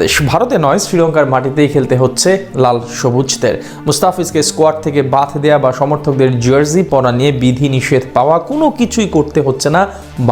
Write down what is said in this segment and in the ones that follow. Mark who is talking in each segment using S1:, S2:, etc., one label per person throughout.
S1: বাংলাদেশ। ভারতে নয়, শ্রীলঙ্কার মাটিতেই খেলতে হচ্ছে লাল সবুজদের। মুস্তাফিজকে স্কোয়াড থেকে বাদ দেয়া বা সমর্থকদের জার্সি পরা নিয়ে বিধি নিষেধ পাওয়া কোনো কিছুই করতে হচ্ছে না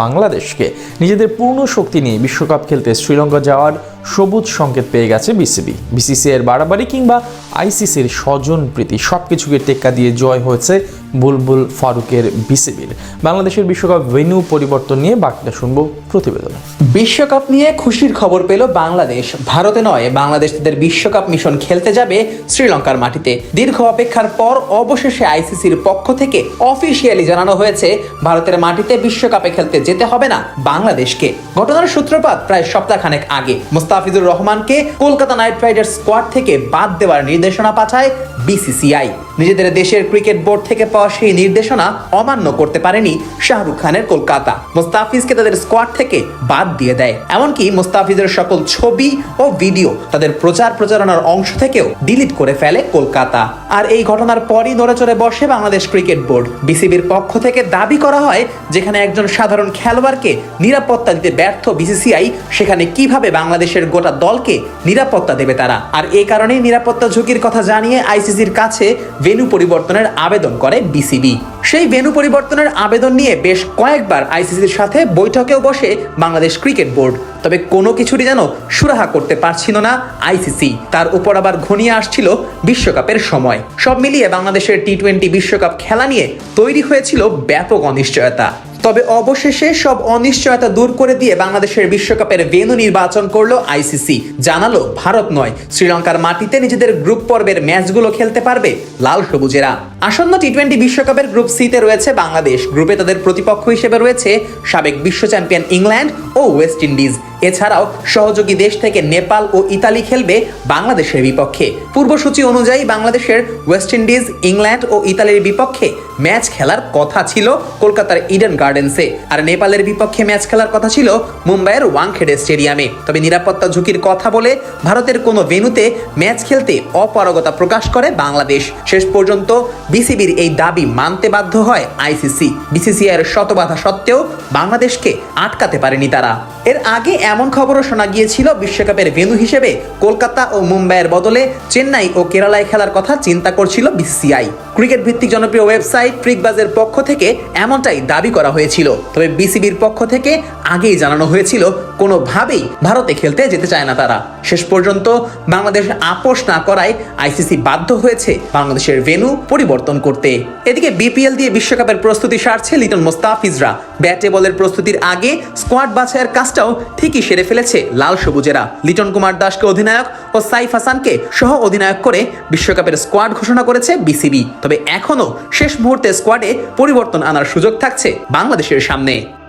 S1: বাংলাদেশকে। নিজেদের পূর্ণ শক্তি নিয়ে বিশ্বকাপ খেলতে শ্রীলঙ্কা যাওয়ার সবুজ সংকেত পেয়ে গেছে বিসিবি। বিসিসিআইয়ের বাড়াবাড়ি কিংবা আইসিসির স্বজনপ্রীতি সবকিছুকে টেক্কা দিয়ে জয় হয়েছে বুলবুল ফারুকের বিসিবির। বাংলাদেশের বিশ্বকাপ ভেন্যু পরিবর্তন নিয়ে বাকিটা শুনবো প্রতিবেদনে।
S2: বিশ্বকাপ নিয়ে খুশির খবর পেল বাংলাদেশ। ভারতে নয়, বাংলাদেশ তাদের বিশ্বকাপ মিশন খেলতে যাবে শ্রীলঙ্কার মাটিতে। দীর্ঘ অপেক্ষার পর অবশেষে আইসিসির পক্ষ থেকে অফিসিয়ালি জানানো হয়েছে ভারতের মাটিতে বিশ্বকাপে খেলতে যেতে হবে না বাংলাদেশকে। ঘটনার সূত্রপাত প্রায় সপ্তাহখানেক আগে। মুস্তাফিজুর রহমানকে কলকাতা নাইট রাইডার্স স্কোয়াড থেকে বাদ দেওয়ার নির্দেশনা পাঠায় বিসিসিআই। নিজেদের দেশের ক্রিকেট বোর্ড থেকে পাওয়া সেই নির্দেশনা অমান্য করতে পারেনি শাহরুখ খানের কলকাতা। মুস্তাফিজকে তাদের স্কোয়াড থেকে বাদ দিয়ে দেয়। এমনকি মুস্তাফিজের সকল ছবি ও ভিডিও তাদের প্রচারণার অংশ থেকেও ডিলিট করে ফেলে কলকাতা। আর এই ঘটনার পরই নড়েচড়ে বসে বাংলাদেশ ক্রিকেট বোর্ড। বিসিবির পক্ষ থেকে দাবি করা হয়, যেখানে একজন সাধারণ খেলোয়াড়কে নিরাপত্তা দিতে ব্যর্থ বিসিসিআই, সেখানে কিভাবে বাংলাদেশের গোটা দলকে নিরাপত্তা দেবে তারা। আর এই কারণেই নিরাপত্তা ঝুঁকির কথা জানিয়ে আইসিসির কাছে ভেন্যু পরিবর্তনের আবেদন করে বিসিবি। সেই ভেন্যু পরিবর্তনের আবেদন নিয়ে বেশ কয়েকবার আইসিসির সাথে বৈঠকেও বসে বাংলাদেশ ক্রিকেট বোর্ড। তবে কোনো কিছুরই যেন সুরাহা করতে পারছিল না আইসিসি। তার উপর আবার ঘনিয়ে আসছিল বিশ্বকাপের সময়। সব মিলিয়ে বাংলাদেশের টি-20 বিশ্বকাপ খেলা নিয়ে তৈরি হয়েছিল ব্যাপক অনিশ্চয়তা। তবে অবশেষে সব অনিশ্চয়তা দূর করে দিয়ে বাংলাদেশের বিশ্বকাপের ভেন্যু নির্বাচন করলো আইসিসি। জানালো ভারত নয়, শ্রীলঙ্কার মাটিতে নিজেদের গ্রুপ পর্বের ম্যাচগুলো খেলতে পারবে লাল সবুজেরা। আসন্ন টি-20 বিশ্বকাপের গ্রুপ সিতে রয়েছে বাংলাদেশ। গ্রুপে তাদের প্রতিপক্ষ হিসেবে রয়েছে সাবেক বিশ্ব চ্যাম্পিয়ন ইংল্যান্ড ও ওয়েস্ট ইন্ডিজ। এছাড়াও সহযোগী দেশ থেকে নেপাল ও ইতালি খেলবে বাংলাদেশের বিপক্ষে। পূর্বসূচি অনুযায়ী বাংলাদেশের ওয়েস্ট ইন্ডিজ, ইংল্যান্ড ও ইতালির বিপক্ষে ম্যাচ খেলার কথা ছিল কলকাতার ইডেন গার্ডেন্সে। আর নেপালের বিপক্ষে ম্যাচ খেলার কথা ছিল মুম্বাইয়ের ওয়াংখেড়ে স্টেডিয়ামে। তবে নিরাপত্তা ঝুঁকির কথা বলে ভারতের কোনো ভেন্যুতে ম্যাচ খেলতে অপারগতা প্রকাশ করে বাংলাদেশ। শেষ পর্যন্ত বিসিবির এই দাবি মানতে বাধ্য হয় আইসিসি। বিসিসিআইয়ের শত বাধা সত্ত্বেও বাংলাদেশকে আটকাতে পারেনি তারা। এর আগে এমন খবরও শোনা গিয়েছিল, বিশ্বকাপের ভেন্যু হিসেবে কলকাতা ও মুম্বাইয়ের বদলে চেন্নাই ও কেরালায় খেলার কথা চিন্তা করছিল বিসিসিআই। ক্রিকেট ভিত্তিক জনপ্রিয় ওয়েবসাইট ক্রিকবাজের পক্ষ থেকে এমনটাই দাবি করা হয়েছিল। তবে বিসিবির পক্ষ থেকে আগেই জানানো হয়েছিল কোনোভাবেই ভারতে খেলতে যেতে চায় না তারা। শেষ পর্যন্ত বাংলাদেশ আপোষ না করায় আইসিসি বাধ্য হয়েছে বাংলাদেশের ভেন্যু পরিবর্তন করতে। এদিকে বিপিএল দিয়ে বিশ্বকাপের প্রস্তুতি সারছে লিটন মুস্তাফিজরা। ব্যাটে বলের প্রস্তুতির আগে স্কোয়াড বাছাইয়ের কাজটাও ঠিকই সেরে ফেলেছে লাল সবুজেরা। লিটন কুমার দাসকে অধিনায়ক ও সাইফ হাসানকে সহ অধিনায়ক করে বিশ্বকাপের স্কোয়াড ঘোষণা করেছে বিসিবি। তবে এখনো শেষ মুহূর্তে স্কোয়াডে পরিবর্তন আনার সুযোগ থাকছে বাংলাদেশের সামনে।